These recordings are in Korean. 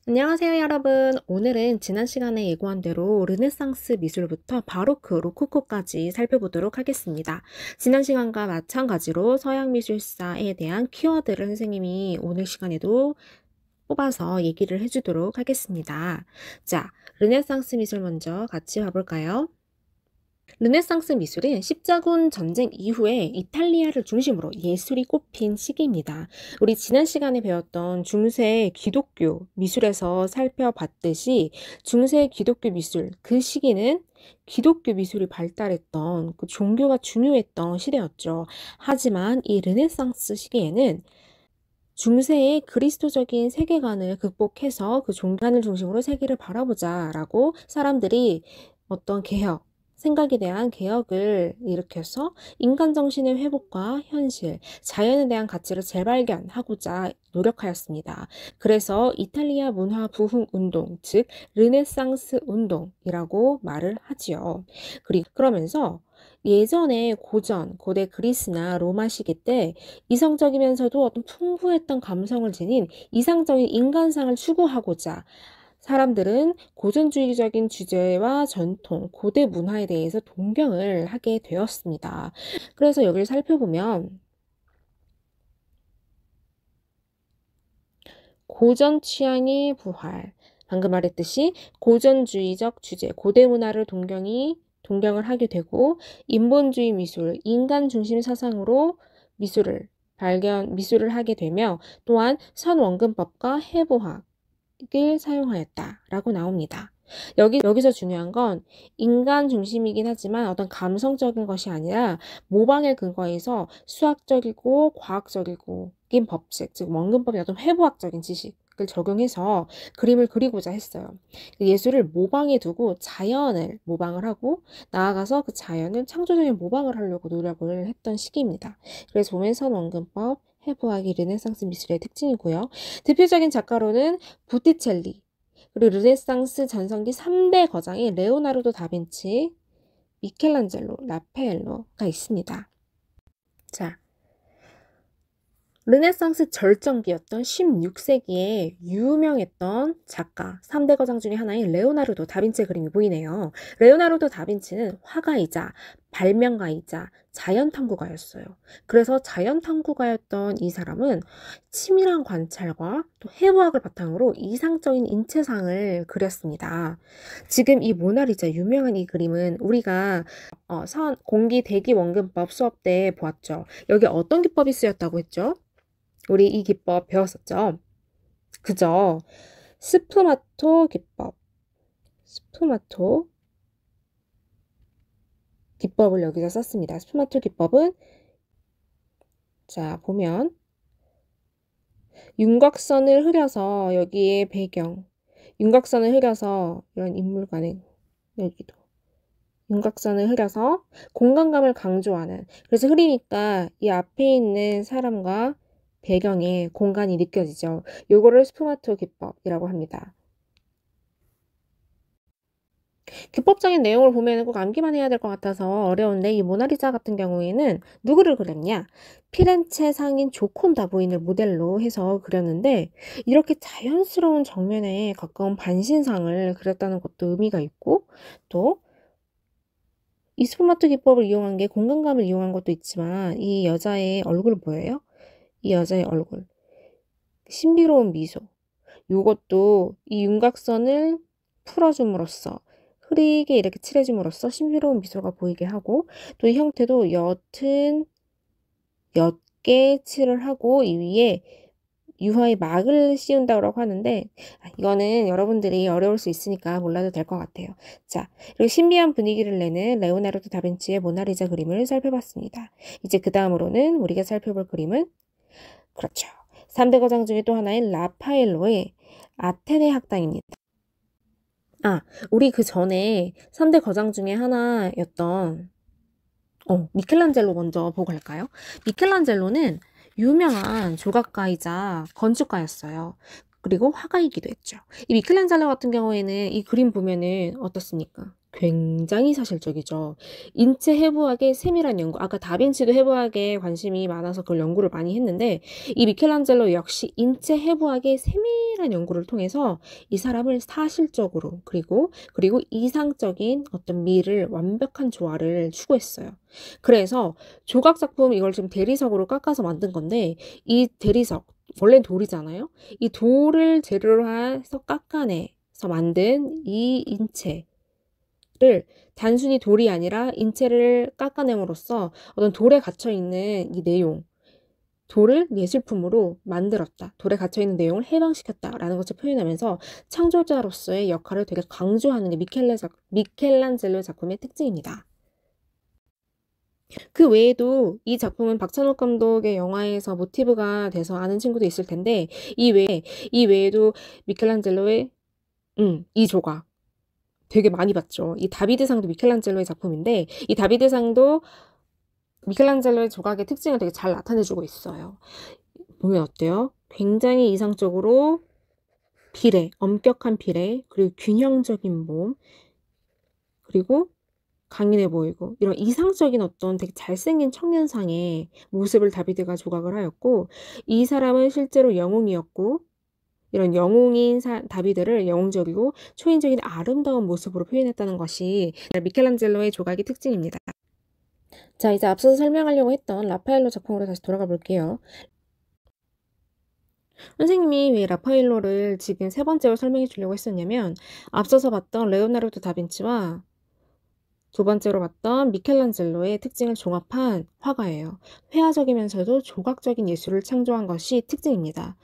안녕하세요, 여러분. 오늘은 지난 시간에 예고한 대로 르네상스 미술부터 바로크, 로코코까지 살펴보도록 하겠습니다. 지난 시간과 마찬가지로 서양 미술사에 대한 키워드를 선생님이 오늘 시간에도 뽑아서 얘기를 해주도록 하겠습니다. 자, 르네상스 미술 먼저 같이 봐볼까요? 르네상스 미술은 십자군 전쟁 이후에 이탈리아를 중심으로 예술이 꽃핀 시기입니다. 우리 지난 시간에 배웠던 중세 기독교 미술에서 살펴봤듯이 중세 기독교 미술, 그 시기는 기독교 미술이 발달했던 그 종교가 중요했던 시대였죠. 하지만 이 르네상스 시기에는 중세의 그리스도적인 세계관을 극복해서 그 종교관을 중심으로 세계를 바라보자 라고 사람들이 어떤 개혁, 생각에 대한 개혁을 일으켜서 인간 정신의 회복과 현실, 자연에 대한 가치를 재발견하고자 노력하였습니다. 그래서 이탈리아 문화 부흥 운동, 즉 르네상스 운동이라고 말을 하지요. 그러면서 예전에 고대 그리스나 로마 시기 때 이성적이면서도 어떤 풍부했던 감성을 지닌 이상적인 인간상을 추구하고자 사람들은 고전주의적인 주제와 전통, 고대 문화에 대해서 동경을 하게 되었습니다. 그래서 여기를 살펴보면 고전 취향의 부활, 방금 말했듯이 고전주의적 주제, 고대 문화를 동경을 하게 되고 인본주의 미술, 인간 중심 사상으로 미술을 하게 되며 또한 선원근법과 해부학을 사용하였다라고 나옵니다. 여기서 중요한 건 인간 중심이긴 하지만 어떤 감성적인 것이 아니라 모방에 근거해서 수학적이고 과학적인 법칙, 즉 원근법의 어떤 해부학적인 지식을 적용해서 그림을 그리고자 했어요. 예술을 모방에 두고 자연을 모방을 하고 나아가서 그 자연을 창조적인 모방을 하려고 노력을 했던 시기입니다. 그래서 보면 선원근법, 해부학이 르네상스 미술의 특징이고요. 대표적인 작가로는 보티첼리, 그리고 르네상스 전성기 3대 거장이 레오나르도 다빈치, 미켈란젤로, 라파엘로가 있습니다. 자, 르네상스 절정기였던 16세기에 유명했던 작가 3대 거장 중에 하나인 레오나르도 다빈치의 그림이 보이네요. 레오나르도 다빈치는 화가이자 발명가이자 자연탐구가였어요. 그래서 자연탐구가였던 이 사람은 치밀한 관찰과 또 해부학을 바탕으로 이상적인 인체상을 그렸습니다. 지금 이 모나리자 유명한 이 그림은 우리가 공기 대기 원근법 수업 때 보았죠. 여기 어떤 기법이 쓰였다고 했죠? 우리 이 기법 배웠었죠? 그죠? 스푸마토 기법. 스푸마토 기법을 여기서 썼습니다. 스푸마토 기법은 자, 보면 윤곽선을 흐려서 여기에 배경, 윤곽선을 흐려서 이런 인물관의 여기도 윤곽선을 흐려서 공간감을 강조하는, 그래서 흐리니까 이 앞에 있는 사람과 배경에 공간이 느껴지죠. 요거를 스푸마토 기법이라고 합니다. 기법적인 내용을 보면 꼭 암기만 해야 될 것 같아서 어려운데 이 모나리자 같은 경우에는 누구를 그렸냐? 피렌체 상인 조콘다 부인을 모델로 해서 그렸는데 이렇게 자연스러운 정면에 가까운 반신상을 그렸다는 것도 의미가 있고 또 이 스푸마토 기법을 이용한 게 공간감을 이용한 것도 있지만 이 여자의 얼굴 보여요? 이 여자의 얼굴. 신비로운 미소. 요것도 이 윤곽선을 풀어줌으로써 흐리게 이렇게 칠해줌으로써 신비로운 미소가 보이게 하고 또 이 형태도 옅게 칠을 하고 이 위에 유화의 막을 씌운다고 하는데 이거는 여러분들이 어려울 수 있으니까 몰라도 될 것 같아요. 자, 그리고 신비한 분위기를 내는 레오나르도 다빈치의 모나리자 그림을 살펴봤습니다. 이제 그 다음으로는 우리가 살펴볼 그림은 그렇죠. 3대 거장 중에 또 하나인 라파엘로의 아테네 학당입니다. 우리 그 전에 3대 거장 중에 하나였던 미켈란젤로 먼저 보고 갈까요? 미켈란젤로는 유명한 조각가이자 건축가였어요. 그리고 화가이기도 했죠. 이 미켈란젤로 같은 경우에는 이 그림 보면은 어떻습니까? 굉장히 사실적이죠. 인체 해부학의 세밀한 연구, 아까 다빈치도 해부학에 관심이 많아서 그걸 연구를 많이 했는데 이 미켈란젤로 역시 인체 해부학의 세밀한 연구를 통해서 이 사람을 사실적으로 그리고 이상적인 어떤 미를 완벽한 조화를 추구했어요. 그래서 조각 작품 이걸 지금 대리석으로 깎아서 만든 건데 이 대리석 원래는 돌이잖아요. 이 돌을 재료로 해서 깎아내서 만든 이 인체 를 단순히 돌이 아니라 인체를 깎아냄으로써 어떤 돌에 갇혀있는 이 내용, 돌을 예술품으로 만들었다. 돌에 갇혀있는 내용을 해방시켰다라는 것을 표현하면서 창조자로서의 역할을 되게 강조하는 게 미켈란젤로 작품의 특징입니다. 그 외에도 이 작품은 박찬욱 감독의 영화에서 모티브가 돼서 아는 친구도 있을 텐데 이 외에도 미켈란젤로의 이 조각 되게 많이 봤죠. 이 다비드상도 미켈란젤로의 작품인데 이 다비드상도 미켈란젤로의 조각의 특징을 되게 잘 나타내주고 있어요. 보면 어때요? 굉장히 이상적으로 비례, 엄격한 비례, 그리고 균형적인 몸, 그리고 강인해 보이고 이런 이상적인 어떤 되게 잘생긴 청년상의 모습을 다비드가 조각을 하였고 이 사람은 실제로 영웅이었고 이런 영웅인 다비드를 영웅적이고 초인적인 아름다운 모습으로 표현했다는 것이 미켈란젤로의 조각의 특징입니다. 자, 이제 앞서서 설명하려고 했던 라파엘로 작품으로 다시 돌아가 볼게요. 선생님이 왜 라파엘로를 지금 세 번째로 설명해 주려고 했었냐면 앞서서 봤던 레오나르도 다빈치와 두 번째로 봤던 미켈란젤로의 특징을 종합한 화가예요. 회화적이면서도 조각적인 예술을 창조한 것이 특징입니다.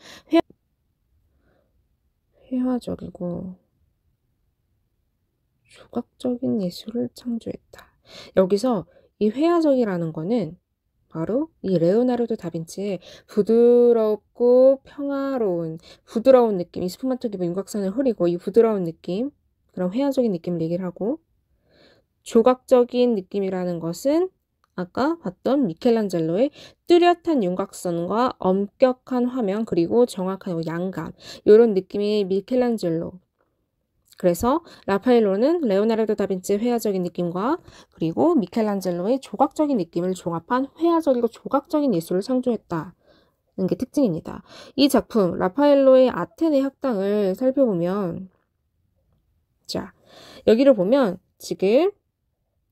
회화적이고 조각적인 예술을 창조했다. 여기서 이 회화적이라는 거는 바로 이 레오나르도 다빈치의 부드럽고 부드러운 느낌, 이 스푸마토 기본 윤곽선을 흐리고 이 부드러운 느낌, 그런 회화적인 느낌을 얘기를 하고 조각적인 느낌이라는 것은 아까 봤던 미켈란젤로의 뚜렷한 윤곽선과 엄격한 화면 그리고 정확한 양감 이런 느낌이 미켈란젤로. 그래서 라파엘로는 레오나르도 다빈치의 회화적인 느낌과 그리고 미켈란젤로의 조각적인 느낌을 종합한 회화적이고 조각적인 예술을 창조했다는 게 특징입니다. 이 작품 라파엘로의 아테네 학당을 살펴보면 자 여기를 보면 지금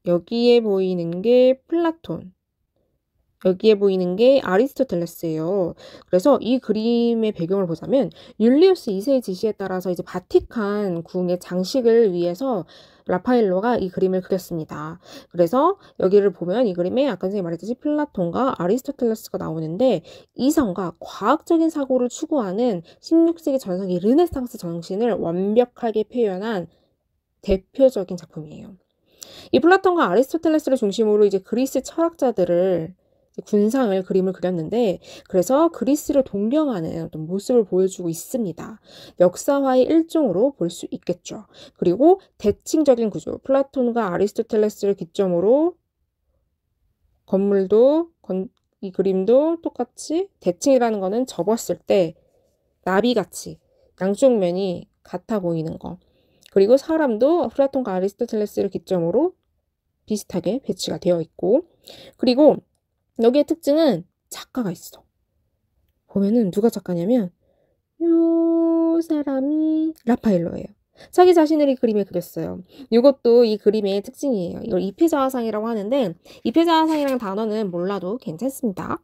여기에 보이는 게 플라톤, 여기에 보이는 게 아리스토텔레스예요. 그래서 이 그림의 배경을 보자면 율리우스 2세의 지시에 따라서 이제 바티칸 궁의 장식을 위해서 라파엘로가 이 그림을 그렸습니다. 그래서 여기를 보면 이 그림에 아까 선생님이 말했듯이 플라톤과 아리스토텔레스가 나오는데 이성과 과학적인 사고를 추구하는 16세기 전성기 르네상스 정신을 완벽하게 표현한 대표적인 작품이에요. 이 플라톤과 아리스토텔레스를 중심으로 이제 그리스 철학자들을 군상을 그림을 그렸는데 그래서 그리스를 동경하는 어떤 모습을 보여주고 있습니다. 역사화의 일종으로 볼 수 있겠죠. 그리고 대칭적인 구조, 플라톤과 아리스토텔레스를 기점으로 이 그림도 똑같이 대칭이라는 거는 접었을 때 나비같이 양쪽 면이 같아 보이는 거. 그리고 사람도 플라톤과 아리스토텔레스를 기점으로 비슷하게 배치가 되어 있고 그리고 여기의 특징은 작가가 있어. 보면은 누가 작가냐면 요 사람이 라파엘로예요. 자기 자신을 이 그림에 그렸어요. 이것도 이 그림의 특징이에요. 이걸 이폐자화상이라고 하는데 이폐자화상이라는 단어는 몰라도 괜찮습니다.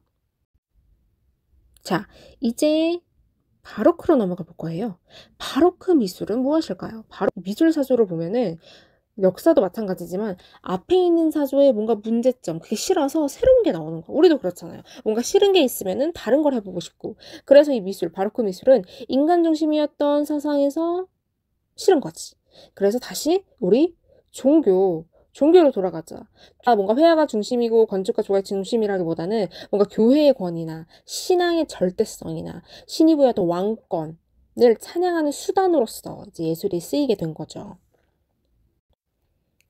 자, 이제 바로크로 넘어가 볼 거예요. 바로크 미술은 무엇일까요? 미술 사조를 보면은 역사도 마찬가지지만 앞에 있는 사조에 뭔가 문제점, 그게 싫어서 새로운 게 나오는 거. 우리도 그렇잖아요. 뭔가 싫은 게 있으면은 다른 걸 해보고 싶고. 그래서 이 미술, 바로크 미술은 인간 중심이었던 사상에서 싫은 거지. 그래서 다시 우리 종교로 돌아가자. 뭔가 회화가 중심이고 건축과 조각이 중심이라기보다는 뭔가 교회의 권위나 신앙의 절대성이나 신이 부여했던 왕권을 찬양하는 수단으로서 이제 예술이 쓰이게 된 거죠.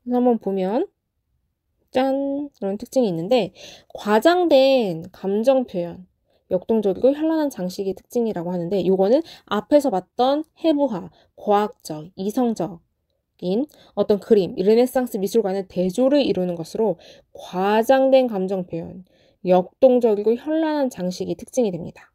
그래서 한번 보면 짠! 이런 특징이 있는데 과장된 감정 표현, 역동적이고 현란한 장식의 특징이라고 하는데 이거는 앞에서 봤던 해부화, 과학적, 이성적 어떤 그림, 르네상스 미술과는 대조를 이루는 것으로 과장된 감정 표현, 역동적이고 현란한 장식이 특징이 됩니다.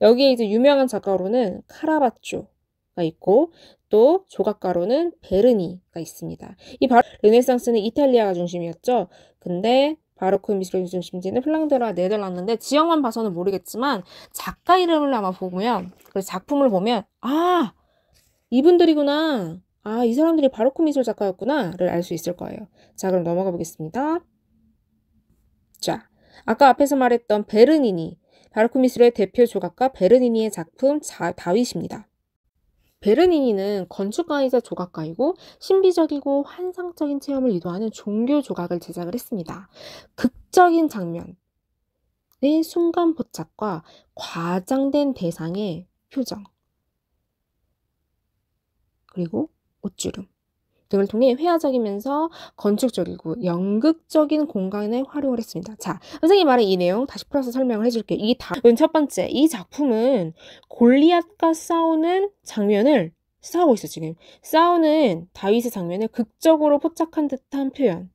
여기에 이제 유명한 작가로는 카라바초가 있고 또 조각가로는 베르니가 있습니다. 이 르네상스는 이탈리아가 중심이었죠. 근데 바로크 미술의 중심지는 핀란드와 네덜란드인데 지역만 봐서는 모르겠지만 작가 이름을 아마 보면 그 작품을 보면 아 이분들이구나. 아 이 사람들이 바로크 미술 작가였구나를 알 수 있을 거예요. 자 그럼 넘어가 보겠습니다. 자 아까 앞에서 말했던 베르니니 바로크 미술의 대표 조각가 베르니니의 작품 다윗입니다. 베르니니는 건축가이자 조각가이고 신비적이고 환상적인 체험을 유도하는 종교 조각을 제작을 했습니다. 극적인 장면의 순간 포착과 과장된 대상의 표정 그리고 옷주름 등을 통해 회화적이면서 건축적이고 연극적인 공간을 활용을 했습니다. 자, 선생님이 말한 이 내용 다시 풀어서 설명을 해줄게요. 첫 번째, 이 작품은 골리앗과 싸우는 장면을 싸우고 있어 지금. 싸우는 다윗의 장면을 극적으로 포착한 듯한 표현으로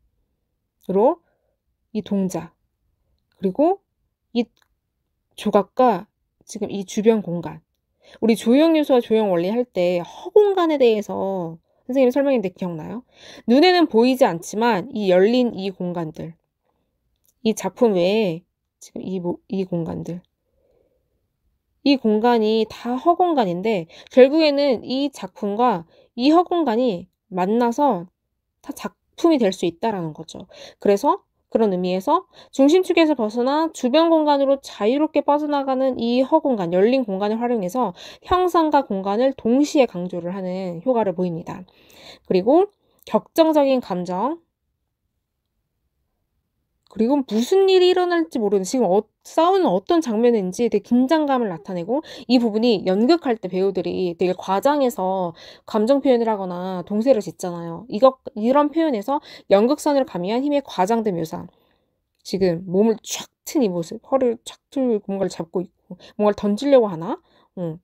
이 동작 그리고 이 조각과 지금 이 주변 공간 우리 조형 요소와 조형 원리 할 때 허공간에 대해서 선생님이 설명했는데 기억나요? 눈에는 보이지 않지만 이 열린 이 공간들 이 작품 외에 지금 이 공간들 이 공간이 다 허공간인데 결국에는 이 작품과 이 허공간이 만나서 다 작품이 될 수 있다라는 거죠. 그래서 그런 의미에서 중심축에서 벗어나 주변 공간으로 자유롭게 빠져나가는 이 허공간, 열린 공간을 활용해서 형상과 공간을 동시에 강조를 하는 효과를 보입니다. 그리고 격정적인 감정 그리고 무슨 일이 일어날지 모르는 지금 싸우는 어떤 장면인지 되게 긴장감을 나타내고 이 부분이 연극할 때 배우들이 되게 과장해서 감정 표현을 하거나 동세를 짓잖아요. 이런 표현에서 연극선을 가미한 힘의 과장된 묘사 지금 몸을 쫙 튼 이 모습 허리를 쫙 틀고 뭔가를 잡고 있고 뭔가를 던지려고 하나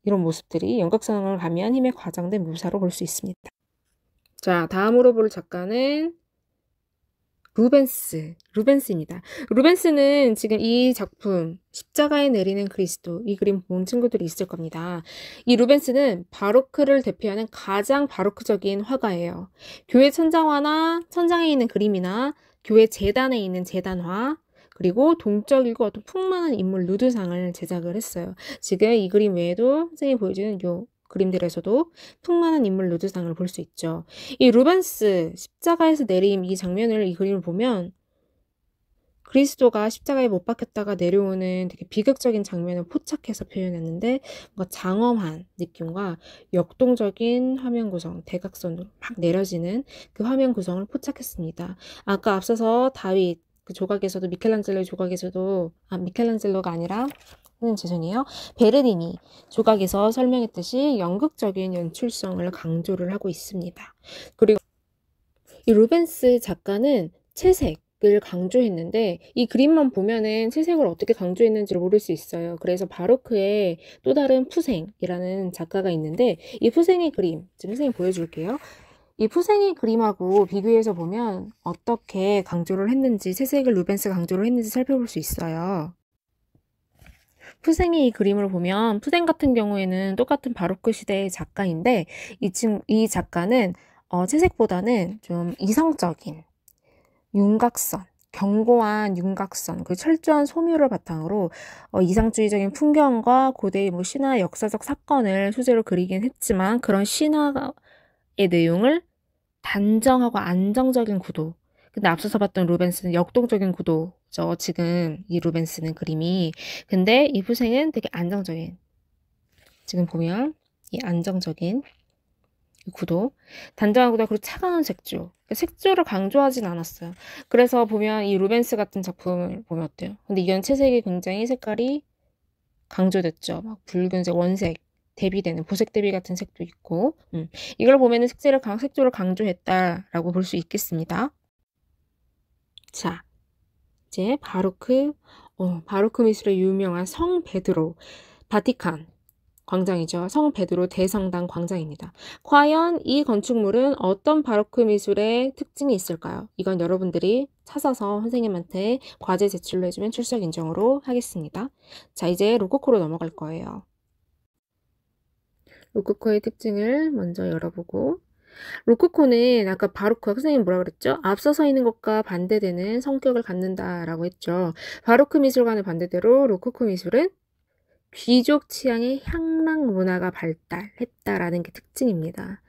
이런 모습들이 연극선을 가미한 힘의 과장된 묘사로 볼 수 있습니다. 자 다음으로 볼 작가는 루벤스입니다. 루벤스는 지금 이 작품 십자가에 내리는 그리스도 이 그림 본 친구들이 있을 겁니다. 이 루벤스는 바로크를 대표하는 가장 바로크적인 화가예요. 교회 천장에 있는 그림이나 교회 재단에 있는 재단화 그리고 동적이고 어떤 풍만한 인물 누드상을 제작을 했어요. 지금 이 그림 외에도 선생님이 보여주는 요 그림들에서도 풍만한 인물 누드상을 볼 수 있죠. 이 루벤스 십자가에서 내림 이 장면을 이 그림을 보면 그리스도가 십자가에 못 박혔다가 내려오는 되게 비극적인 장면을 포착해서 표현했는데 뭔가 장엄한 느낌과 역동적인 화면 구성, 대각선으로 막 내려지는 그 화면 구성을 포착했습니다. 아까 앞서서 다윗 그 조각에서도 미켈란젤로의 조각에서도 미켈란젤로가 아니라 죄송해요. 베르니니 조각에서 설명했듯이 연극적인 연출성을 강조를 하고 있습니다. 그리고 이 루벤스 작가는 채색을 강조했는데 이 그림만 보면은 채색을 어떻게 강조했는지를 모를 수 있어요. 그래서 바로크의 또 다른 푸생이라는 작가가 있는데 이 푸생의 그림 지금 선생님 보여줄게요. 이 푸생의 그림하고 비교해서 보면 어떻게 강조를 했는지 채색을 루벤스가 강조를 했는지 살펴볼 수 있어요. 푸생의 이 그림을 보면 푸생 같은 경우에는 똑같은 바로크 시대의 작가인데 이 작가는 채색보다는 좀 이성적인 윤곽선, 견고한 윤곽선, 그 철저한 소묘를 바탕으로 이상주의적인 풍경과 고대의 신화 역사적 사건을 소재로 그리긴 했지만 그런 신화의 내용을 단정하고 안정적인 구도 근데 앞서서 봤던 루벤스는 역동적인 구도죠. 지금 이 루벤스는 그림이 근데 이 푸생은 되게 안정적인 지금 보면 이 안정적인 구도 단정한 구도 그리고 차가운 색조 색조를 강조하진 않았어요. 그래서 보면 이 루벤스 같은 작품을 보면 어때요? 근데 이건 채색이 굉장히 색깔이 강조됐죠. 막 붉은색, 원색 대비되는 보색 대비 같은 색도 있고 이걸 보면은 색조를 강조했다라고 볼 수 있겠습니다. 자, 이제 바로크 미술의 유명한 성 베드로, 바티칸 광장이죠. 성 베드로 대성당 광장입니다. 과연 이 건축물은 어떤 바로크 미술의 특징이 있을까요? 이건 여러분들이 찾아서 선생님한테 과제 제출로 해주면 출석 인정으로 하겠습니다. 자, 이제 로코코로 넘어갈 거예요. 로코코의 특징을 먼저 열어보고, 로코코는 아까 바로크 선생님 뭐라 그랬죠? 앞서서 있는 것과 반대되는 성격을 갖는다라고 했죠. 바로크 미술과는 반대대로 로코코 미술은 귀족 취향의 향락 문화가 발달했다라는 게 특징입니다.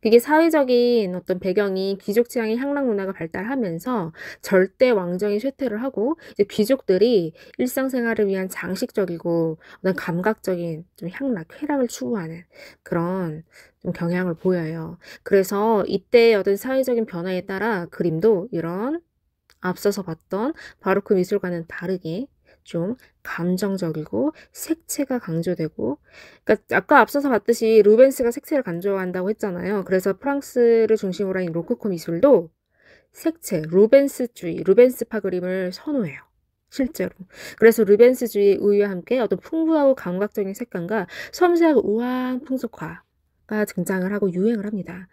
그게 사회적인 어떤 배경이 귀족 취향의 향락 문화가 발달하면서 절대 왕정이 쇠퇴를 하고 이제 귀족들이 일상생활을 위한 장식적이고 어떤 감각적인 좀 향락, 쾌락을 추구하는 그런 좀 경향을 보여요. 그래서 이때 어떤 사회적인 변화에 따라 그림도 이런 앞서서 봤던 바로크 미술과는 다르게 좀 감정적이고 색채가 강조되고, 그러니까 아까 앞서서 봤듯이 루벤스가 색채를 강조한다고 했잖아요. 그래서 프랑스를 중심으로 한 로코코 미술도 색채, 루벤스주의, 루벤스파 그림을 선호해요. 실제로. 그래서 루벤스주의 우유와 함께 어떤 풍부하고 감각적인 색감과 섬세하고 우아한 풍속화가 등장을 하고 유행을 합니다.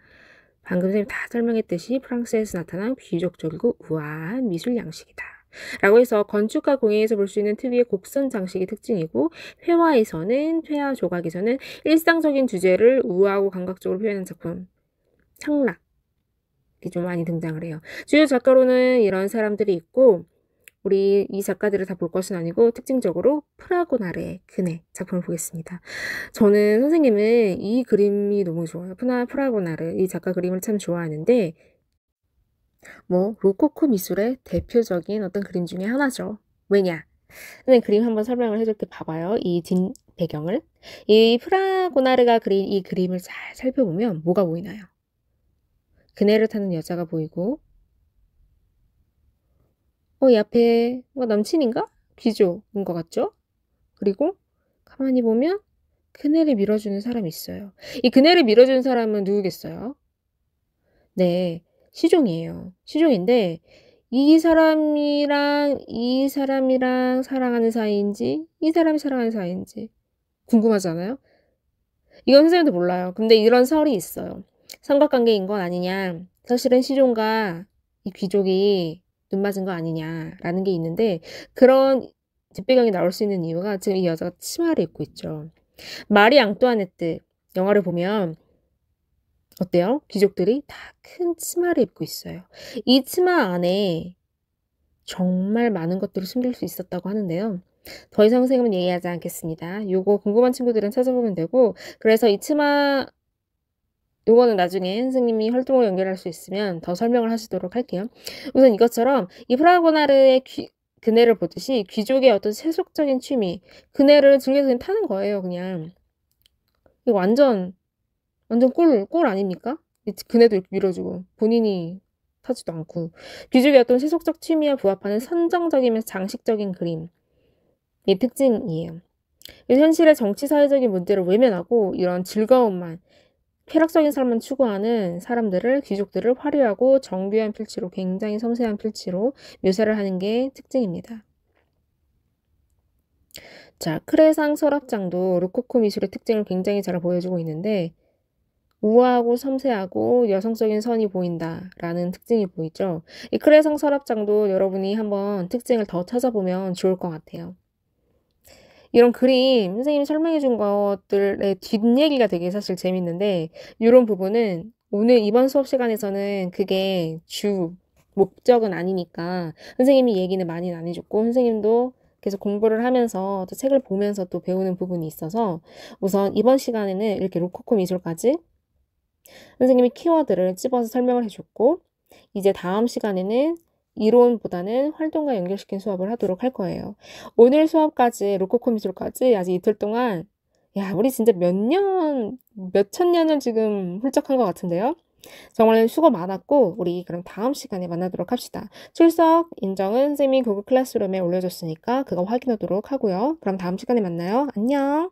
방금 선생님 다 설명했듯이 프랑스에서 나타난 귀족적이고 우아한 미술 양식이다. 라고 해서 건축가 공예에서 볼 수 있는 특유의 곡선 장식이 특징이고, 회화 조각에서는 일상적인 주제를 우아하고 감각적으로 표현한 작품, 창락이 좀 많이 등장을 해요. 주요 작가로는 이런 사람들이 있고, 우리 이 작가들을 다 볼 것은 아니고 특징적으로 프라고나르의 그네 작품을 보겠습니다. 저는 선생님은 이 그림이 너무 좋아요. 프라고나르 이 작가 그림을 참 좋아하는데 뭐 로코코 미술의 대표적인 어떤 그림 중에 하나죠. 왜냐? 선생님 그림 한번 설명을 해줄게. 봐봐요. 이 뒷 배경을. 이 프라고나르가 그린 이 그림을 잘 살펴보면 뭐가 보이나요? 그네를 타는 여자가 보이고, 이 앞에 뭔가 남친인가? 귀족인 것 같죠? 그리고 가만히 보면 그네를 밀어주는 사람이 있어요. 이 그네를 밀어주는 사람은 누구겠어요? 네, 시종이에요. 시종인데 이 사람이랑 사랑하는 사이인지 이 사람이 사랑하는 사이인지 궁금하잖아요? 이건 선생님도 몰라요. 근데 이런 설이 있어요. 삼각관계인 건 아니냐. 사실은 시종과 이 귀족이 눈 맞은 거 아니냐라는 게 있는데, 그런 뒷배경이 나올 수 있는 이유가 지금 이 여자가 치마를 입고 있죠. 마리 앙뚜아네트 영화를 보면 어때요? 귀족들이 다 큰 치마를 입고 있어요. 이 치마 안에 정말 많은 것들을 숨길 수 있었다고 하는데요. 더 이상 선생님은 얘기하지 않겠습니다. 요거 궁금한 친구들은 찾아보면 되고, 그래서 이 치마 요거는 나중에 선생님이 활동을 연결할 수 있으면 더 설명을 하시도록 할게요. 우선 이것처럼 이 프라고나르의 그네를 보듯이 귀족의 어떤 세속적인 취미, 그네를 즐겨서 그냥 타는 거예요, 그냥. 이거 완전 꿀 아닙니까? 그네도 이렇게 밀어주고 본인이 타지도 않고. 귀족의 어떤 세속적 취미에 부합하는 선정적이면서 장식적인 그림이 특징이에요. 현실의 정치 사회적인 문제를 외면하고 이런 즐거움만, 쾌락적인 삶만 추구하는 사람들을, 귀족들을 화려하고 정교한 필치로, 굉장히 섬세한 필치로 묘사를 하는 게 특징입니다. 자, 크레상 서랍장도 로코코 미술의 특징을 굉장히 잘 보여주고 있는데, 우아하고 섬세하고 여성적인 선이 보인다라는 특징이 보이죠. 이 크레상 서랍장도 여러분이 한번 특징을 더 찾아보면 좋을 것 같아요. 이런 그림 선생님이 설명해 준 것들의 뒷얘기가 되게 사실 재밌는데, 이런 부분은 오늘 이번 수업 시간에서는 그게 주 목적은 아니니까 선생님이 얘기는 많이 안 해줬고, 선생님도 계속 공부를 하면서 또 책을 보면서 또 배우는 부분이 있어서 우선 이번 시간에는 이렇게 로코코 미술까지 선생님이 키워드를 찝어서 설명을 해줬고, 이제 다음 시간에는 이론보다는 활동과 연결시킨 수업을 하도록 할 거예요. 오늘 수업까지, 로코코 미술까지 아직 이틀 동안, 야, 우리 진짜 몇천 년을 지금 훌쩍한 것 같은데요? 정말 수고 많았고, 우리 그럼 다음 시간에 만나도록 합시다. 출석 인정은 선생님이 구글 클래스룸에 올려줬으니까 그거 확인하도록 하고요. 그럼 다음 시간에 만나요. 안녕!